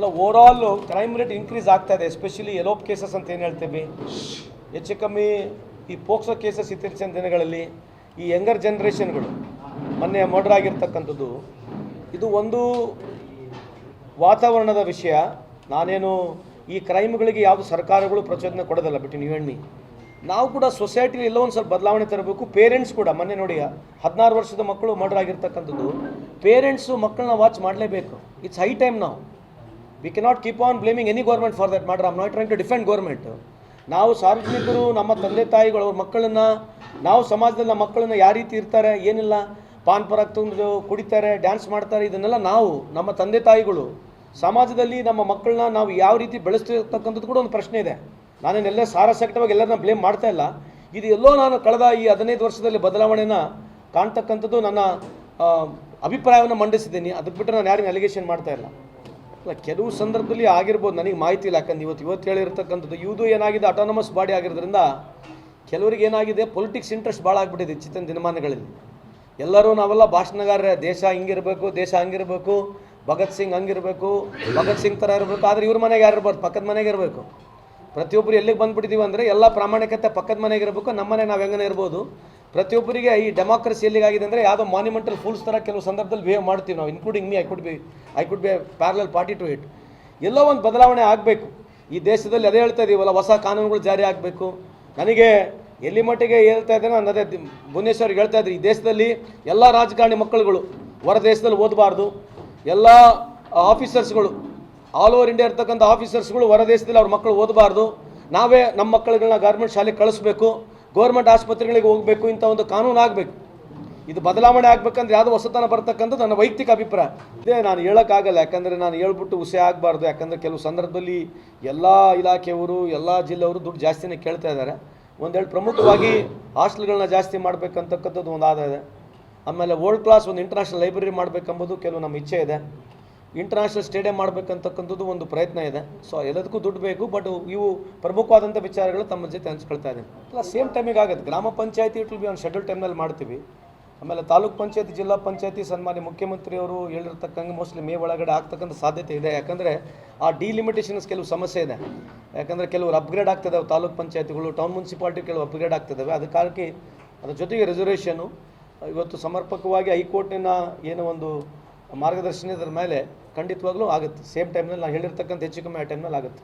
ಅಲ್ಲ overall crime rate increase ಆಗ್ತಾ ಇದೆ, ಎಸ್ಪೆಷಲಿ ಎಲೋಪ್ ಕೇಸಸ್ ಅಂತ ಏನು ಹೇಳ್ತೀವಿ. ಹೆಚ್ಚು ಕಮ್ಮಿ ಈ ಪೋಕ್ಸೋ ಕೇಸಸ್ ಇತ್ತೀಚಿನ ದಿನಗಳಲ್ಲಿ ಈ ಯಂಗರ್ ಜನ್ರೇಷನ್ಗಳು ಮೊನ್ನೆ ಮರ್ಡರ್ ಆಗಿರ್ತಕ್ಕಂಥದ್ದು ಇದು ಒಂದು ವಾತಾವರಣದ ವಿಷಯ. ನಾನೇನು ಈ ಕ್ರೈಮ್ಗಳಿಗೆ ಯಾವುದು ಸರ್ಕಾರಗಳು ಪ್ರಚೋದನೆ ಕೊಡೋದಲ್ಲ, ಬಿಟ್ಟು ನೀವು ಎಣ್ಣಿ ನಾವು ಕೂಡ ಸೊಸೈಟಿಲಿ ಎಲ್ಲೋ ಒಂದು ಸ್ವಲ್ಪ ಬದಲಾವಣೆ ತರಬೇಕು. ಪೇರೆಂಟ್ಸ್ ಕೂಡ ಮೊನ್ನೆ ನೋಡಿ 16 ವರ್ಷದ ಮಕ್ಕಳು ಮರ್ಡರ್ ಆಗಿರ್ತಕ್ಕಂಥದ್ದು, ಪೇರೆಂಟ್ಸು ಮಕ್ಕಳನ್ನ ವಾಚ್ ಮಾಡಲೇಬೇಕು. ಇಟ್ಸ್ ಹೈ ಟೈಮ್ ನಾವು. We cannot keep on blaming any government for that murder. I am not trying to defend government. ನಾವು ಸಾರ್ವಜನಿಕರು ನಮ್ಮ ತಂದೆ ತಾಯಿಗಳು ಅವ್ರ ಮಕ್ಕಳನ್ನು, ನಾವು ಸಮಾಜದಲ್ಲಿ ನಮ್ಮ ಮಕ್ಕಳನ್ನು ಯಾವ ರೀತಿ ಇರ್ತಾರೆ ಏನಿಲ್ಲ, ಪಾನ್ ಪರಾಗ್ ತಂದು ಕುಡಿತಾರೆ, ಡ್ಯಾನ್ಸ್ ಮಾಡ್ತಾರೆ, ಇದನ್ನೆಲ್ಲ ನಾವು ನಮ್ಮ ತಂದೆ ತಾಯಿಗಳು ಸಮಾಜದಲ್ಲಿ ನಮ್ಮ ಮಕ್ಕಳನ್ನ ನಾವು ಯಾವ ರೀತಿ ಬೆಳೆಸ್ತಿರ್ತಕ್ಕಂಥದ್ದು ಕೂಡ ಒಂದು ಪ್ರಶ್ನೆ ಇದೆ. ನಾನೇನೆಲ್ಲ ಸಾರಸಕಟವಾಗಿ ಎಲ್ಲರನ್ನ ಬ್ಲೇಮ್ ಮಾಡ್ತಾ ಇಲ್ಲ. ಇದು ಎಲ್ಲೋ ನಾನು ಕಳೆದ ಈ 15 ವರ್ಷದಲ್ಲಿ ಬದಲಾವಣೆನ ಕಾಣ್ತಕ್ಕಂಥದ್ದು ನನ್ನ ಅಭಿಪ್ರಾಯವನ್ನು ಮಂಡಿಸಿದ್ದೀನಿ. ಅದಕ್ಕೆ ಬಿಟ್ಟರೆ ನಾನು ಯಾರಿಗೂ ಅಲಿಗೇಷನ್ ಮಾಡ್ತಾ ಇಲ್ಲ. ಅಲ್ಲ, ಕೆಲವು ಸಂದರ್ಭದಲ್ಲಿ ಆಗಿರ್ಬೋದು, ನನಗೆ ಮಾಹಿತಿ ಇಲ್ಲ. ಯಾಕಂದ್ರೆ ಇವತ್ತು ಹೇಳಿರ್ತಕ್ಕಂಥದ್ದು ಇದು ಏನಾಗಿದೆ, ಅಟಾನಮಸ್ ಬಾಡಿ ಆಗಿರೋದ್ರಿಂದ ಕೆಲವರಿಗೆ ಏನಾಗಿದೆ, ಪೊಲಿಟಿಕ್ಸ್ ಇಂಟ್ರೆಸ್ಟ್ ಭಾಳ ಆಗಿಬಿಟ್ಟಿದೆ ಇತ್ತೀಚಿನ ದಿನಮಾನಗಳಲ್ಲಿ. ಎಲ್ಲರೂ ನಾವೆಲ್ಲ ಭಾಷಣಗಾರರೇ, ದೇಶ ಹಿಂಗಿರಬೇಕು, ದೇಶ ಹಂಗಿರಬೇಕು, ಭಗತ್ ಸಿಂಗ್ ಹಂಗಿರಬೇಕು, ಭಗತ್ ಸಿಂಗ್ ಥರ ಇರಬೇಕು. ಆದರೆ ಇವ್ರ ಮನೆಗೆ ಯಾರು ಇರ್ಬಾರ್ದು, ಪಕ್ಕದ ಮನೆಗೆ ಇರಬೇಕು. ಪ್ರತಿಯೊಬ್ಬರು ಎಲ್ಲಿಗೆ ಬಂದುಬಿಟ್ಟಿದ್ದೀವಿ ಅಂದರೆ ಎಲ್ಲ ಪ್ರಾಮಾಣಿಕತೆ ಪಕ್ಕದ ಮನೆಗೆ ಇರಬೇಕು, ನಮ್ಮ ಮನೆ ನಾವು ಹೆಂಗನೇ ಇರ್ಬೋದು. ಪ್ರತಿಯೊಬ್ಬರಿಗೆ ಈ ಡೆಮಾಕ್ರಸಿ ಎಲ್ಲಿಗಾಗಿದೆ ಅಂದರೆ ಯಾವುದೋ ಮಾನ್ಯುಮೆಂಟಲ್ ಫೂಲ್ಸ್ ಥರ ಕೆಲವು ಸಂದರ್ಭದಲ್ಲಿ ಬಿಹೇವ್ ಮಾಡ್ತೀವಿ ನಾವು, including me. I could be a parallel party to it. ಎಲ್ಲೋ ಒಂದು ಬದಲಾವಣೆ ಆಗಬೇಕು ಈ ದೇಶದಲ್ಲಿ. ಅದೇ ಹೇಳ್ತಾ ಇದ್ದೀವಲ್ಲ, ಹೊಸ ಕಾನೂನುಗಳು ಜಾರಿ ಆಗಬೇಕು. ನನಗೆ ಎಲ್ಲಿ ಮಟ್ಟಿಗೆ ಹೇಳ್ತಾ ಇದ್ದೇನೆ, ನಾನು ಅದೇ ಭುವನೇಶ್ವರ್ಗೆ ಹೇಳ್ತಾ ಇದ್ರಿ, ಈ ದೇಶದಲ್ಲಿ ಎಲ್ಲ ರಾಜಕಾರಣಿ ಮಕ್ಕಳುಗಳು ಹೊರ ದೇಶದಲ್ಲಿ ಓದಬಾರ್ದು. ಎಲ್ಲ ಆಫೀಸರ್ಸ್ಗಳು, ಆಲ್ ಓವರ್ ಇಂಡಿಯಾ ಇರ್ತಕ್ಕಂಥ ಆಫೀಸರ್ಸ್ಗಳು ಹೊರ ದೇಶದಲ್ಲಿ ಅವ್ರ ಮಕ್ಕಳು ಓದಬಾರ್ದು. ನಾವೇ ನಮ್ಮ ಮಕ್ಕಳುಗಳನ್ನ ಗೌರ್ಮೆಂಟ್ ಶಾಲೆಗೆ ಕಳಿಸ್ಬೇಕು, ಗೌರ್ಮೆಂಟ್ ಆಸ್ಪತ್ರೆಗಳಿಗೆ ಹೋಗಬೇಕು. ಇಂಥ ಒಂದು ಕಾನೂನು ಆಗಬೇಕು. ಇದು ಬದಲಾವಣೆ ಆಗಬೇಕಂದ್ರೆ ಯಾವುದೋ ಹೊಸತನ ಬರ್ತಕ್ಕಂಥದ್ದು ನನ್ನ ವೈಯಕ್ತಿಕ ಅಭಿಪ್ರಾಯ. ಇದೇ ನಾನು ಹೇಳೋಕ್ಕಾಗಲ್ಲ, ಯಾಕಂದರೆ ನಾನು ಹೇಳ್ಬಿಟ್ಟು ಹುಸೆ ಆಗಬಾರ್ದು. ಯಾಕಂದರೆ ಕೆಲವು ಸಂದರ್ಭದಲ್ಲಿ ಎಲ್ಲ ಇಲಾಖೆಯವರು, ಎಲ್ಲ ಜಿಲ್ಲೆಯವರು ದುಡ್ಡು ಜಾಸ್ತಿನೇ ಕೇಳ್ತಾ ಇದ್ದಾರೆ. ಒಂದೆರಡು ಪ್ರಮುಖವಾಗಿ ಹಾಸ್ಟೆಲ್ಗಳನ್ನ ಜಾಸ್ತಿ ಮಾಡಬೇಕಂತಕ್ಕಂಥದ್ದು ಒಂದು ಆದ ಇದೆ. ಆಮೇಲೆ ವರ್ಲ್ಡ್ ಕ್ಲಾಸ್ ಒಂದು ಇಂಟರ್ನ್ಯಾಷನಲ್ ಲೈಬ್ರರಿ ಮಾಡಬೇಕೆಂಬುದು ಕೆಲವು ನಮ್ಮ ಇಚ್ಛೆ ಇದೆ. ಇಂಟರ್ನ್ಯಾಷನಲ್ ಸ್ಟೇಡಿಯಂ ಮಾಡಬೇಕಂತಕ್ಕಂಥದ್ದು ಒಂದು ಪ್ರಯತ್ನ ಇದೆ. ಸೊ ಎಲ್ಲದಕ್ಕೂ ದುಡ್ಡು ಬೇಕು. ಬಟ್ ಇವು ಪ್ರಮುಖವಾದಂಥ ವಿಚಾರಗಳು ತಮ್ಮ ಜೊತೆ ಹಂಚ್ಕೊಳ್ತಾ ಇದ್ದೀನಿ. ಅಲ್ಲ, ಸೇಮ್ ಟೈಮಿಗೆ ಆಗುತ್ತೆ. ಗ್ರಾಮ ಪಂಚಾಯತಿ ಇಟ್ ವಿಲ್ ಬಿ ಒಂದು ಶೆಡ್ಯೂಲ್ ಟೈಮ್ನಲ್ಲಿ ಮಾಡ್ತೀವಿ. ಆಮೇಲೆ ತಾಲೂಕ್ ಪಂಚಾಯತಿ, ಜಿಲ್ಲಾ ಪಂಚಾಯತಿ ಸನ್ಮಾನ್ಯ ಮುಖ್ಯಮಂತ್ರಿಯವರು ಹೇಳಿರ್ತಕ್ಕಂಗೆ ಮೋಸ್ಟ್ಲಿ ಮೇ ಒಳಗಡೆ ಆಗ್ತಕ್ಕಂಥ ಸಾಧ್ಯತೆ ಇದೆ. ಯಾಕಂದರೆ ಆ ಡಿಲಿಮಿಟೇಷನ್ಸ್ ಕೆಲವು ಸಮಸ್ಯೆ ಇದೆ. ಯಾಕಂದರೆ ಕೆಲವರು ಅಪ್ಗ್ರೇಡ್ ಆಗ್ತಿದ್ದಾವೆ, ತಾಲೂಕ್ ಪಂಚಾಯತಿಗಳು, ಟೌನ್ ಮುನ್ಸಿಪಾಲಿಟಿ ಕೆಲವು ಅಪ್ಗ್ರೇಡ್ ಆಗ್ತಿದ್ದಾವೆ. ಅದಕ್ಕಾಗಿ ಅದ್ರ ಜೊತೆಗೆ ರಿಸರ್ವೇಷನು ಇವತ್ತು ಸಮರ್ಪಕವಾಗಿ ಹೈಕೋರ್ಟಿನ ಏನೋ ಒಂದು ಮಾರ್ಗದರ್ಶನದ ಮೇಲೆ ಖಂಡಿತವಾಗ್ಲೂ ಆಗುತ್ತೆ. ಸೇಮ್ ಟೈಮ್ನಲ್ಲಿ ನಾನು ಹೇಳಿರ್ತಕ್ಕಂಥ ಹೆಚ್ಚು ಕಮ್ಮಿ ಆ ಟೈಮ್ನಲ್ಲಿ ಆಗುತ್ತೆ.